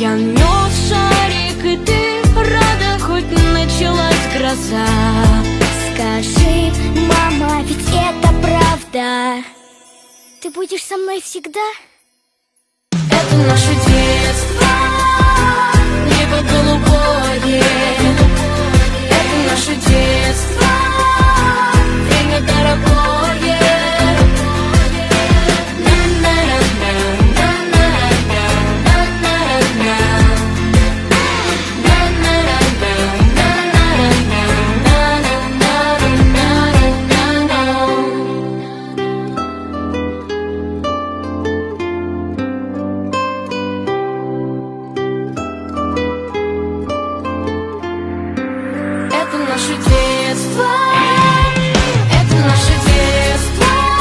Я нес шарик, и ты рада, хоть началась гроза. Скажи, мама, ведь это правда? Ты будешь со мной всегда? Это наше детство, небо голубое. Это наше детство, время дорогое. Это наше детство.